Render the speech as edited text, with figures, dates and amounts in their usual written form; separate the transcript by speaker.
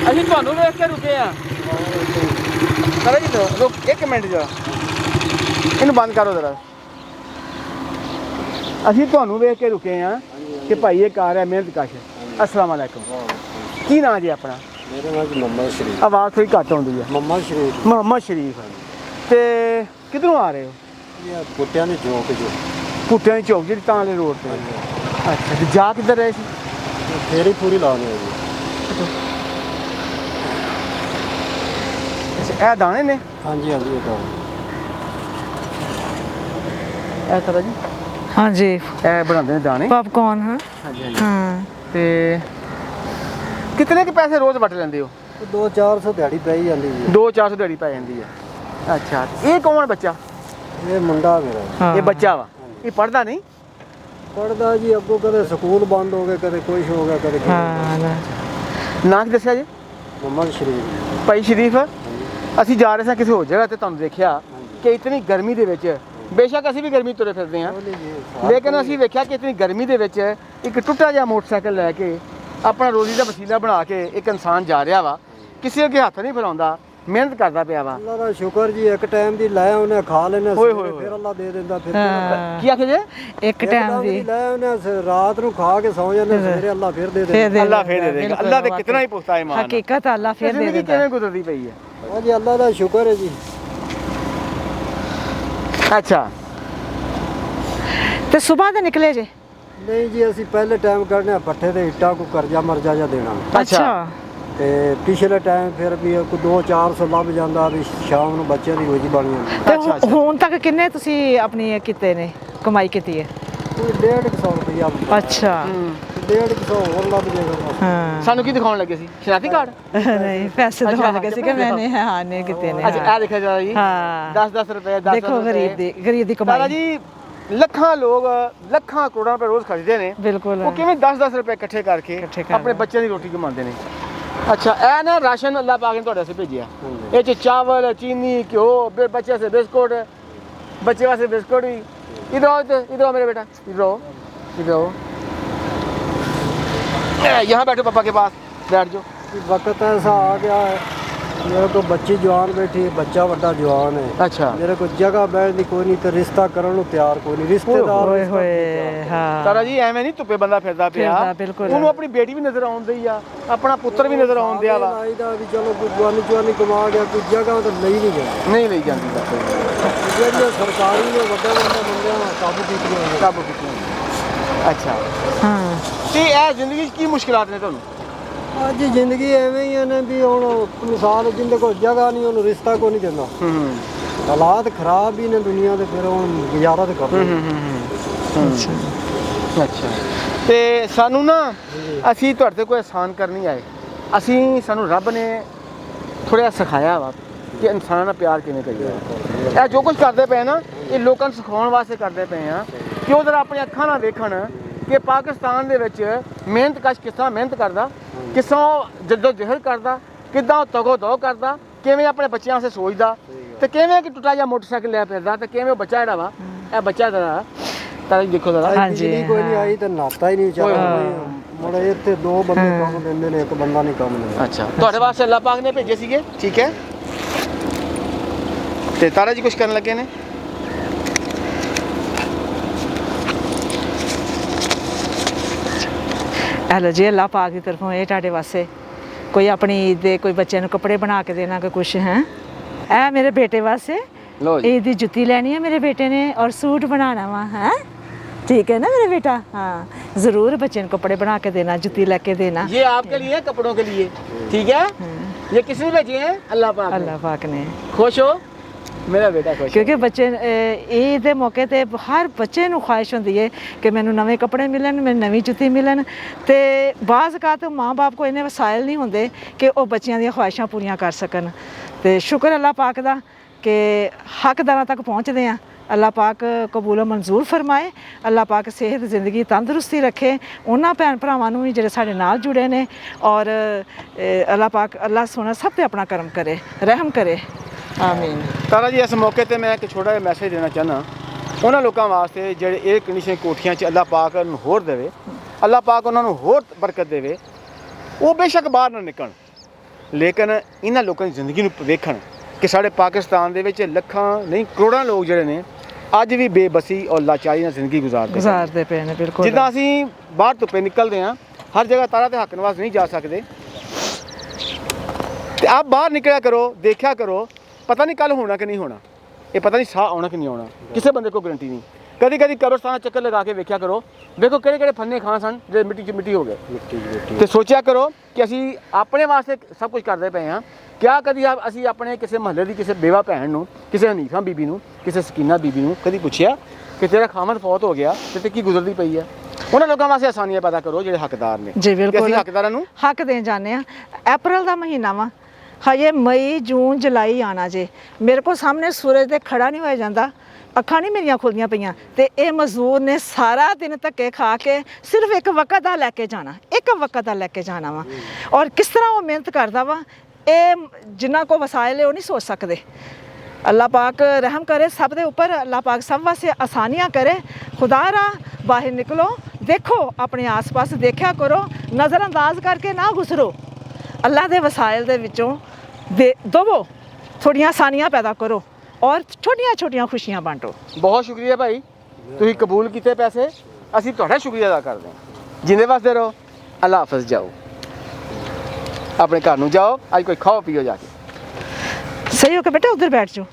Speaker 1: ਅਸੀਂ ਤੁਹਾਨੂੰ ਵੇਖ ਕੇ ਰੁਕੇ ਆ ਕਰੇ ਜੀ ਰੁਕ 1 ਮਿੰਟ ਜਾ ਇਹਨੂੰ ਬੰਦ ਕਰੋ ਜ਼ਰਾ ਅਸੀਂ ਤੁਹਾਨੂੰ ਵੇਖ ਕੇ ਰੁਕੇ ਆ ਕਿ ਭਾਈ ਇਹ ਕਾਰ ਹੈ ਮਿਹਨਤਕਸ਼ अस्सलाम वालेकुम की नाम जी अपना
Speaker 2: मेरा नाम मोहम्मद शरीफ
Speaker 1: आवाज़ थोड़ी घट आती है मोहम्मद शरीफ ते किधरों आ रहे हो
Speaker 2: ये कुटिया ने चौक जो
Speaker 1: कुटिया की चौक जी ताले रोड पे अच्छा तो जा किधर रहे
Speaker 2: फेरी पूरी लाने है जी
Speaker 1: अच्छा ए दाने ने
Speaker 2: हाँ जी ये तो
Speaker 1: ए तरह जी
Speaker 3: हाँ जी
Speaker 1: ए बनाते हैं दाने
Speaker 3: पॉपकॉर्न हाँ
Speaker 1: हाँ जी
Speaker 3: हाँ
Speaker 1: ਤੇ ਕਿੰਨੇ ਕੇ ਪੈਸੇ ਰੋਜ਼ ਵਟ ਲੈਂਦੇ ਹੋ
Speaker 2: 2-400 ਦਿਹਾੜੀ ਪੈ ਹੀ ਜਾਂਦੀ ਜੀ
Speaker 1: 2-400 ਦਿਹਾੜੀ ਪੈ ਜਾਂਦੀ ਹੈ ਅੱਛਾ ਇਹ ਕੌਣ ਬੱਚਾ
Speaker 2: ਇਹ ਮੁੰਡਾ ਮੇਰਾ
Speaker 1: ਇਹ ਬੱਚਾ ਵਾ ਇਹ ਪੜਦਾ ਨਹੀਂ
Speaker 2: ਪੜਦਾ ਜੀ ਅੱਗੋਂ ਕਦੇ ਸਕੂਲ ਬੰਦ ਹੋ ਗਏ ਕਦੇ ਕੁਝ ਹੋ ਗਿਆ ਕਦੇ
Speaker 3: हाँ ना
Speaker 1: ਨਾਂ ਕੀ ਦੱਸਿਆ ਜੀ
Speaker 2: ਮੁਹੰਮਦ ਸ਼ਰੀਫ
Speaker 1: ਭਾਈ ਸ਼ਰੀਫ ਅਸੀਂ ਜਾ ਰਹੇ ਸਾਂ ਕਿਸੇ ਹੋਰ ਜਗ੍ਹਾ ਤੇ ਤੁਹਾਨੂੰ ਦੇਖਿਆ ਕਿ ਇਤਨੀ ਗਰਮੀ ਦੇ ਵਿੱਚ ਬੇਸ਼ੱਕ ਅਸੀਂ ਵੀ ਗਰਮੀ ਤੁਰੇ ਫਿਰਦੇ ਹਾਂ ਲੇਕਿਨ ਅਸੀਂ ਵੇਖਿਆ ਕਿ ਇਤਨੀ ਗਰਮੀ ਦੇ ਵਿੱਚ ਇੱਕ ਟੁੱਟਾ ਜਿਹਾ ਮੋਟਰਸਾਈਕਲ ਲੈ ਕੇ ਆਪਣਾ ਰੋਜ਼ੀ ਦਾ ਵਸੀਲਾ ਬਣਾ ਕੇ ਇੱਕ ਇਨਸਾਨ ਜਾ ਰਿਹਾ ਵਾ ਕਿਸੇ ਅੱਗੇ ਹੱਥ ਨਹੀਂ ਫੈਲਾਉਂਦਾ ਮਿਹਨਤ ਕਰਦਾ ਪਿਆ ਵਾ
Speaker 2: ਅੱਲਾ ਦਾ ਸ਼ੁਕਰ ਜੀ ਇੱਕ ਟਾਈਮ ਦੀ ਲੈ ਉਹਨੇ ਖਾ ਲੈਣਾ ਫਿਰ ਅੱਲਾ ਦੇ ਦਿੰਦਾ ਫਿਰ
Speaker 1: ਕੀ ਆਖੇ ਜੇ
Speaker 3: एक टाइम दी
Speaker 2: ਲੈ ਉਹਨੇ ਰਾਤ ਨੂੰ ਖਾ ਕੇ ਸੌ ਜਾਂਦੇ ਸਵੇਰੇ ਅੱਲਾ ਫਿਰ ਦੇ ਦਿੰਦਾ
Speaker 3: दे
Speaker 1: ਅੱਲਾ ਫੇਰ ਦੇ ਦੇਗਾ ਅੱਲਾ ਤੇ ਕਿਤਨਾ ਹੀ ਪੁਖਤਾ ਹੈ ਮਾਨ
Speaker 3: हकीकत अल्लाह फिर दे
Speaker 1: ਜ਼ਿੰਦਗੀ
Speaker 3: देता
Speaker 1: ਕਿਵੇਂ ਗੁਜ਼ਰਦੀ ਪਈ ਹੈ
Speaker 2: ਹਾਂ ਜੀ ਅੱਲਾ ਦਾ ਸ਼ੁਕਰ ਹੈ ਜੀ
Speaker 1: ਅੱਛਾ
Speaker 3: ते सुबह दे निकले जे
Speaker 2: ਨਹੀਂ ਜੀ ਅਸੀਂ ਪਹਿਲੇ ਟਾਈਮ ਕਰਨੇ ਪੱਠੇ ਤੇ ਇੱਟਾਂ ਕੋ ਕਰਜ਼ਾ ਮਰਜ਼ਾ ਜਾਂ ਦੇਣਾ
Speaker 3: अच्छा
Speaker 2: ਤੇ ਪਿਛਲੇ ਟਾਈਮ ਫਿਰ ਵੀ ਕੋਈ 2-400 ਲੱਭ ਜਾਂਦਾ ਵੀ ਸ਼ਾਮ ਨੂੰ ਬੱਚਿਆਂ ਦੀ ਰੋਜੀ ਬਣ ਜਾਂਦੀ
Speaker 3: ਤੇ
Speaker 1: ਅੱਛਾ, ਅੱਛਾ।
Speaker 3: ਹੁਣ ਤੱਕ ਕਿੰਨੇ ਤੁਸੀਂ ਆਪਣੀ ਇਹ ਕੀਤੇ ਨੇ ਕਮਾਈ ਕੀਤੀ ਹੈ
Speaker 2: ਕੋਈ 150 ਰੁਪਇਆ
Speaker 3: ਅੱਛਾ
Speaker 2: 150 ਹੋਰ ਲੱਭ ਜਾਏਗਾ
Speaker 3: ਹਾਂ
Speaker 1: ਸਾਨੂੰ ਕੀ ਦਿਖਾਉਣ ਲੱਗੇ ਸੀ ਸ਼ਨਾਤੀ ਕਾਰਡ
Speaker 3: ਨਹੀਂ ਪੈਸੇ ਦਵਾ ਲਗੇ ਸੀ ਕਿ ਮੈਨੇ ਹਾਂ ਨੇ ਕੀਤੇ ਨੇ
Speaker 1: ਅੱਛਾ ਇਹ ਦੇਖਿਆ ਜਰਾ ਜੀ
Speaker 3: ਹਾਂ
Speaker 1: 10-10 ਰੁਪਏ 10
Speaker 3: ਦੇਖੋ ਗਰੀਬ ਦੀ
Speaker 1: ਦਾਦਾ
Speaker 3: ਕਮਾਈ
Speaker 1: ਜੀ ਲੱਖਾਂ ਲੋਕ ਲੱਖਾਂ ਕਰੋੜਾਂ ਰੁਪਏ ਰੋਜ਼ ਖਰਚਦੇ ਨੇ
Speaker 3: ਬਿਲਕੁਲ
Speaker 1: ਉਹ ਕਿਵੇਂ 10-10 ਰੁਪਏ ਇਕੱਠੇ ਕਰਕੇ ਆਪਣੇ ਬੱਚਿਆਂ ਦੀ ਰੋਟੀ ਕਮਾਉਂਦੇ ਨੇ ਅੱਛਾ ਇਹ ਨਾ ਰਾਸ਼ਨ ਅੱਲਾਹ ਪਾਕ ਨੇ ਤੁਹਾਡੇ ਵਾਸਤੇ ਭੇਜਿਆ ਇਹ ਚ ਚਾਵਲ ਚੀਨੀ ਘਿਓ ਬੱਚੇ ਵਾਸਤੇ ਬਿਸਕੁਟ ਬੱਚੇ ਵਾਸਤੇ ਬਿਸਕੁਟ ਵੀ इधर आओ इधर आओ मेरे बेटा इधर आओ यहाँ बैठो पापा के पास बैठ जाओ
Speaker 2: वक्त ऐसा आ गया है मेरे को बच्ची जवान बैठी है बच्चा बड़ा जवान है
Speaker 1: अच्छा
Speaker 2: मेरे को जगह बैठने कोई नहीं तो रिश्ता करने को तैयार कोई नहीं रिश्तेदार
Speaker 3: ਓਏ ਹੋਏ ਹਾਂ
Speaker 1: तारा जी ਐਵੇਂ ਨਹੀਂ ਧੁੱਪੇ ਬੰਦਾ ਫਿਰਦਾ ਪਿਆ
Speaker 3: ਬਿਲਕੁਲ
Speaker 1: ਉਹਨੂੰ ਆਪਣੀ ਬੇਟੀ ਵੀ ਨਜ਼ਰ ਆਉਂਦੀ ਆ ਆਪਣਾ ਪੁੱਤਰ ਵੀ ਨਜ਼ਰ ਆਉਂਦਿਆ ਵਾ
Speaker 2: ਆਈਦਾ ਵੀ ਚਲੋ ਕੋਈ ਜਵਾਨੀ ਕਮਾ ਗਿਆ ਕੋਈ ਜਗ੍ਹਾ ਤਾਂ ਲਈ ਨਹੀਂ ਗਿਆ
Speaker 1: ਨਹੀਂ ਲਈ ਜਾਂਦੀ
Speaker 2: ਜਿਹੜੀਆਂ ਸਰਕਾਰੀ ਨੇ ਵੱਡੇ ਬੰਦਿਆਂ ਕਾਬੂ ਕੀਤੀਆਂ ਹੋਈਆਂ।
Speaker 1: ਕਾਬੂ ਕੀਤੀ ਅੱਛਾ
Speaker 3: ਹਾਂ
Speaker 1: ਤੇ ਇਹ ਜ਼ਿੰਦਗੀ 'ਚ ਕੀ ਮੁਸ਼ਕਲਾਤ ਨੇ ਤੁਹਾਨੂੰ
Speaker 2: ਅੱਜ ਜ਼ਿੰਦਗੀ ਐਵੇਂ ਹੀ ਹੈ ਨਾ ਵੀ ਹੁਣ ਮਿਸਾਲ ਜਿੰਦੇ ਕੋਲ ਜਗ੍ਹਾ ਨਹੀਂ ਉਹਨੂੰ ਰਿਸ਼ਤਾ ਕੋਈ ਨਹੀਂ ਦਿੰਦਾ ਹਾਲਾਤ ਖਰਾਬ ਵੀ ਨੇ ਦੁਨੀਆ ਦੇ ਫਿਰ ਹੁਣ ਗੁਜ਼ਾਰਾ ਤੇ ਕਰਨਾ
Speaker 1: ਅੱਛਾ ਤੇ ਸਾਨੂੰ ਨਾ ਅਸੀਂ ਤੁਹਾਡੇ ਤੇ ਕੋਈ ਅਹਿਸਾਨ ਕਰਨੀ ਆਏ ਸਾਨੂੰ ਰੱਬ ਨੇ ਥੋੜ੍ਹਾ ਸਿਖਾਇਆ ਵਾ ਕਿ ਇਨਸਾਨਾਂ ਨਾਲ ਪਿਆਰ ਕਿਵੇਂ ਕਰੀਏ ਇਹ ਜੋ ਕੁਝ ਕਰਦੇ ਪਏ ਨਾ ਇਹ ਲੋਕਾਂ ਨੂੰ ਸਿਖਾਉਣ ਵਾਸਤੇ ਕਰਦੇ ਪਏ ਆ ਕਿ ਉਹ ਜਰਾ ਆਪਣੀਆਂ ਅੱਖਾਂ ਨਾਲ ਵੇਖਣ ਕਿ ਪਾਕਿਸਤਾਨ ਦੇ ਵਿੱਚ ਮਿਹਨਤਕਸ਼ ਕਿਸ ਤਰ੍ਹਾਂ ਮਿਹਨਤ ਕਰਦਾ ਕਿਸ ਤਰ੍ਹਾਂ ਜੱਦੋ ਜਹਿਦ ਕਰਦਾ ਕਿੱਦਾਂ ਤਗੋ ਦੋ ਕਰਦਾ ਕਿਵੇਂ ਆਪਣੇ ਬੱਚਿਆਂ ਵਾਸਤੇ ਸੋਚਦਾ ਤੇ ਕਿਵੇਂ ਕਿ ਟੁੱਟਾ ਜਿਹਾ ਮੋਟਰਸਾਈਕਲ ਲੈ ਫਿਰਦਾ ਤੇ ਕਿਵੇਂ ਉਹ ਬੱਚਾ ਜਿਹੜਾ ਵਾ ਇਹ ਬੱਚਾ ਜਰਾ ਤਾਂ ਦੇਖੋ ਜਰਾ
Speaker 3: ਹਾਂਜੀ
Speaker 2: ਕੋਈ ਨਹੀਂ ਆਈ ਤਾਂ ਨਾਤਾ ਹੀ ਨਹੀਂ ਚਾਹੀਦਾ ਮੁੜੇ ਇੱਥੇ 2 ਬੰਦੇ ਕੰਮ ਦਿੰਦੇ ਨੇ ਇੱਕ ਬੰਦਾ ਨਹੀਂ ਕੰਮ ਦਿੰਦਾ
Speaker 1: ਅੱਛਾ ਤੁਹਾਡੇ ਵਾਸਤੇ ਅੱਲਾਹ ਪਾਕ ਨੇ ਭੇਜੇ ਸੀਗੇ ਠੀਕ ਹੈ ਤੇ ਤਾਰਾ ਜੀ ਕੁਝ ਕਰਨ ਲੱਗੇ ਨੇ
Speaker 3: ਹੈਲੋ ਜੀ ਅੱਲਾਹ ਪਾਕ ਦੀ ਤਰਫੋਂ ਇਹ ਤੁਹਾਡੇ ਵਾਸਤੇ ਕੋਈ ਆਪਣੀ ਈਦ ਦੇ ਕੋਈ ਬੱਚਿਆਂ ਨੂੰ ਕੱਪੜੇ ਬਣਾ ਕੇ ਦੇਣਾ ਕੋਈ ਕੁਛ ਹੈ ਇਹ ਮੇਰੇ ਬੇਟੇ ਵਾਸਤੇ
Speaker 1: ਲੋ ਜੀ
Speaker 3: ईद ਦੀ ਜੁੱਤੀ ਲੈਣੀ ਹੈ ਮੇਰੇ ਬੇਟੇ ਨੇ ਔਰ ਸੂਟ ਬਣਾਉਣਾ ਵਾ ਹੈ ठीक है ना मेरे बेटा हाँ ज़रूर बच्चे को कपड़े बना के देना जुत्ती लेके देना
Speaker 1: ये आपके लिए कपड़ों के लिए ठीक है ये किसने भेजे हैं अल्लाह पाक ने खुश हो मेरा बेटा खुश
Speaker 3: क्योंकि बच्चे ईद के मौके ते हर बच्चे ਨੂੰ ख्वाहिश ਹੁੰਦੀ ਹੈ ਕਿ ਮੈਨੂੰ ਨਵੇਂ ਕੱਪੜੇ ਮਿਲਣ ਮੈਨੂੰ ਨਵੀਂ ਜੁੱਤੀ ਮਿਲਣ ਤੇ ਬਾਜ਼ ਕਾਤ ਮਾਂ-ਬਾਪ ਕੋ ਇਹਨੇ ਵਸਾਇਲ ਨਹੀਂ ਹੁੰਦੇ ਕਿ ਉਹ ਬੱਚਿਆਂ ਦੀਆਂ ख्वाहिशां ਪੂਰੀਆਂ ਕਰ ਸਕਣ ਤੇ ਸ਼ੁਕਰ ਅੱਲਾਹ ਪਾਕ ਦਾ ਕਿ ਹੱਕਦਾਰਾਂ ਤੱਕ ਪਹੁੰਚਦੇ ਆ अल्लाह पाक कबूल मंजूर फरमाए अल्लाह पाक सेहत जिंदगी तंदुरुस्ती रखे उन्होंने भैन भरावां नूं भी जिहड़े साडे नाल जुड़े ने और अल्लाह पाक अल्लाह सोना सब ते अपना करम करे रहम करे आमीन।
Speaker 1: तारा जी इस मौके ते मैं एक छोटा जिहा मैसेज देना चाहना उन्हां लोकां वास्ते जिहड़े एयर कंडीशन कोठियां 'च अल्लाह पाक नूं होर देवे अल्लाह पाक उन्हां नूं होर बरकत देवे वो बेशक बाहर ना निकलन ਲੇਕਿਨ ਇਹਨਾਂ ਲੋਕਾਂ ਦੀ ਜ਼ਿੰਦਗੀ ਨੂੰ ਵੇਖਣ ਕਿ ਸਾਡੇ ਪਾਕਿਸਤਾਨ ਦੇ ਵਿੱਚ ਲੱਖਾਂ ਨਹੀਂ ਕਰੋੜਾਂ ਲੋਕ ਜਿਹੜੇ ਨੇ ਅੱਜ ਵੀ ਬੇਬਸੀ ਔਰ ਲਾਚਾਰੀ ਨਾਲ ਜ਼ਿੰਦਗੀ
Speaker 3: ਗੁਜ਼ਾਰਦੇ ਪਏ ਨੇ ਬਿਲਕੁਲ।
Speaker 1: ਜਿੱਦਾਂ ਅਸੀਂ ਬਾਹਰ ਧੁੱਪੇ ਨਿਕਲਦੇ ਹਾਂ, ਹਰ ਜਗ੍ਹਾ ਤਾਰਾ ਤੇ ਹੱਕ ਨਵਾਜ਼ ਨਹੀਂ ਜਾ ਸਕਦੇ, ਤੇ ਆਪ ਬਾਹਰ ਨਿਕਲਿਆ ਕਰੋ, ਦੇਖਿਆ ਕਰੋ, ਪਤਾ ਨਹੀਂ ਕੱਲ ਹੋਣਾ ਕਿ ਨਹੀਂ ਹੋਣਾ, ਇਹ ਪਤਾ ਨਹੀਂ ਸਾਹ ਆਉਣਾ ਕਿ ਨਹੀਂ ਆਉਣਾ, ਕਿਸੇ ਬੰਦੇ ਕੋਲ ਗਰੰਟੀ ਨਹੀਂ। ਕਦੀ ਕਦੀ ਕਬਰਸਤਾਨ ਚੱਕਰ ਲਗਾ ਕੇ ਵੇਖਿਆ ਕਰੋ, ਵੇਖੋ ਕਿਹੜੇ ਕਿਹੜੇ ਫੰਨੇ ਖਾਂ ਸਨ ਜਿਹੜੇ ਮਿੱਟੀ 'ਚ ਮਿੱਟੀ ਹੋ ਗਏ। ਤੇ ਸੋਚਿਆ ਕਰੋ ਕਿ ਅਸੀਂ ਆਪਣੇ ਵਾਸਤੇ ਸਭ ਕੁਝ ਕਰਦੇ ਪਏ ਹਾਂ, ਕਿਆ ਕਦੀ ਅਸੀਂ ਆਪਣੇ ਕਿਸੇ ਮਹੱਲੇ ਦੀ ਕਿਸੇ ਬੇਵਾ ਭੈਣ ਨੂੰ, ਕਿਸੇ ਹਨੀਫਾ ਬੀਬੀ ਨੂੰ, ਕਿਸੇ ਸਕੀਨਾ ਬੀਬੀ ਨੂੰ ਕਦੀ ਪੁੱਛਿਆ ਕਿ ਤੇਰਾ ਖਾਮਦ ਫੌਤ ਹੋ ਗਿਆ ਤੇ ਕੀ ਗੁਜ਼ਰਦੀ ਪਈ ਹੈ? ਉਹਨਾਂ ਲੋਕਾਂ ਵਾਸਤੇ ਆਸਾਨੀਆਂ ਪੈਦਾ ਕਰੋ ਜਿਹੜੇ ਹੱਕਦਾਰ ਨੇ।
Speaker 3: ਜੀ ਬਿਲਕੁਲ,
Speaker 1: ਅਸੀਂ ਹੱਕਦਾਰਾਂ ਨੂੰ
Speaker 3: ਹੱਕ ਦੇਣ ਜਾਂਦੇ ਆ। ਅਪ੍ਰੈਲ ਦਾ ਮਹੀਨਾ ਵਾ, ਹਜੇ ਮਈ ਜੂਨ ਜੁਲਾਈ ਆਣਾ ਜੇ, ਮੇਰੇ ਕੋਲ ਸਾਹਮਣੇ ਸੂਰਜ ਤੇ ਖੜਾ ਨਹੀਂ ਹੋਇਆ ਜਾਂਦਾ, ਅੱਖਾਂ ਨਹੀਂ ਮੇਰੀਆਂ ਖੁੱਲਦੀਆਂ ਪਈਆਂ, ਤੇ ਇਹ ਮਜ਼ਦੂਰ ਨੇ ਸਾਰਾ ਦਿਨ ਧੱਕੇ ਖਾ ਕੇ ਸਿਰਫ ਇੱਕ ਵਕਤ ਦਾ ਲੈ ਕੇ ਜਾਣਾ, ਇੱਕ ਵਕਤ ਦਾ ਲੈ ਕੇ ਜਾਣਾ ਵਾ। ਔਰ ਕਿਸ ਤਰ੍ਹਾਂ ਉਹ ਮਿਹਨਤ ਕਰਦਾ ਵਾ, ਇਹ ਜਿਨ੍ਹਾਂ ਕੋ ਵਸਾਇਲ ਹੈ ਉਹ ਨਹੀਂ ਸੋਚ ਸਕਦੇ। ਅੱਲਾਹ ਪਾਕ ਰਹਿਮ ਕਰੇ ਸਭ ਦੇ ਉੱਪਰ, ਅੱਲਾਹ ਪਾਕ ਸਭ ਵਾਸਤੇ ਆਸਾਨੀਆਂ ਕਰੇ। ਖੁਦਾ ਰਾ ਬਾਹਰ ਨਿਕਲੋ, ਦੇਖੋ ਆਪਣੇ ਆਸ-ਪਾਸ ਦੇਖਿਆ ਕਰੋ, ਨਜ਼ਰਅੰਦਾਜ਼ ਕਰਕੇ ਨਾ ਗੁਜ਼ਰੋ। ਅੱਲਾਹ ਦੇ ਵਸਾਇਲ ਦੇ ਵਿੱਚੋਂ ਦਵੋ, ਥੋੜ੍ਹੀਆਂ ਆਸਾਨੀਆਂ ਪੈਦਾ ਕਰੋ ਔਰ ਛੋਟੀਆਂ ਛੋਟੀਆਂ ਖੁਸ਼ੀਆਂ ਬਾਂਟੋ।
Speaker 1: ਬਹੁਤ ਸ਼ੁਕਰੀਆ ਭਾਈ, ਤੁਸੀਂ ਕਬੂਲ ਕੀਤੇ ਪੈਸੇ, ਅਸੀਂ ਤੁਹਾਡਾ ਸ਼ੁਕਰੀਆ ਅਦਾ ਕਰਦੇ ਹਾਂ। ਜਿੰਦੇ ਵਾਸਤੇ ਰਹੋ, ਅੱਲਾਹ ਹਾਫਿਜ਼। ਜਾਓ ਆਪਣੇ ਘਰ ਨੂੰ ਜਾਓ, ਅੱਜ ਕੋਈ ਖਾਓ ਪੀਓ ਜਾ ਕੇ।
Speaker 3: सही हो के बेटा उधर बैठ जाओ।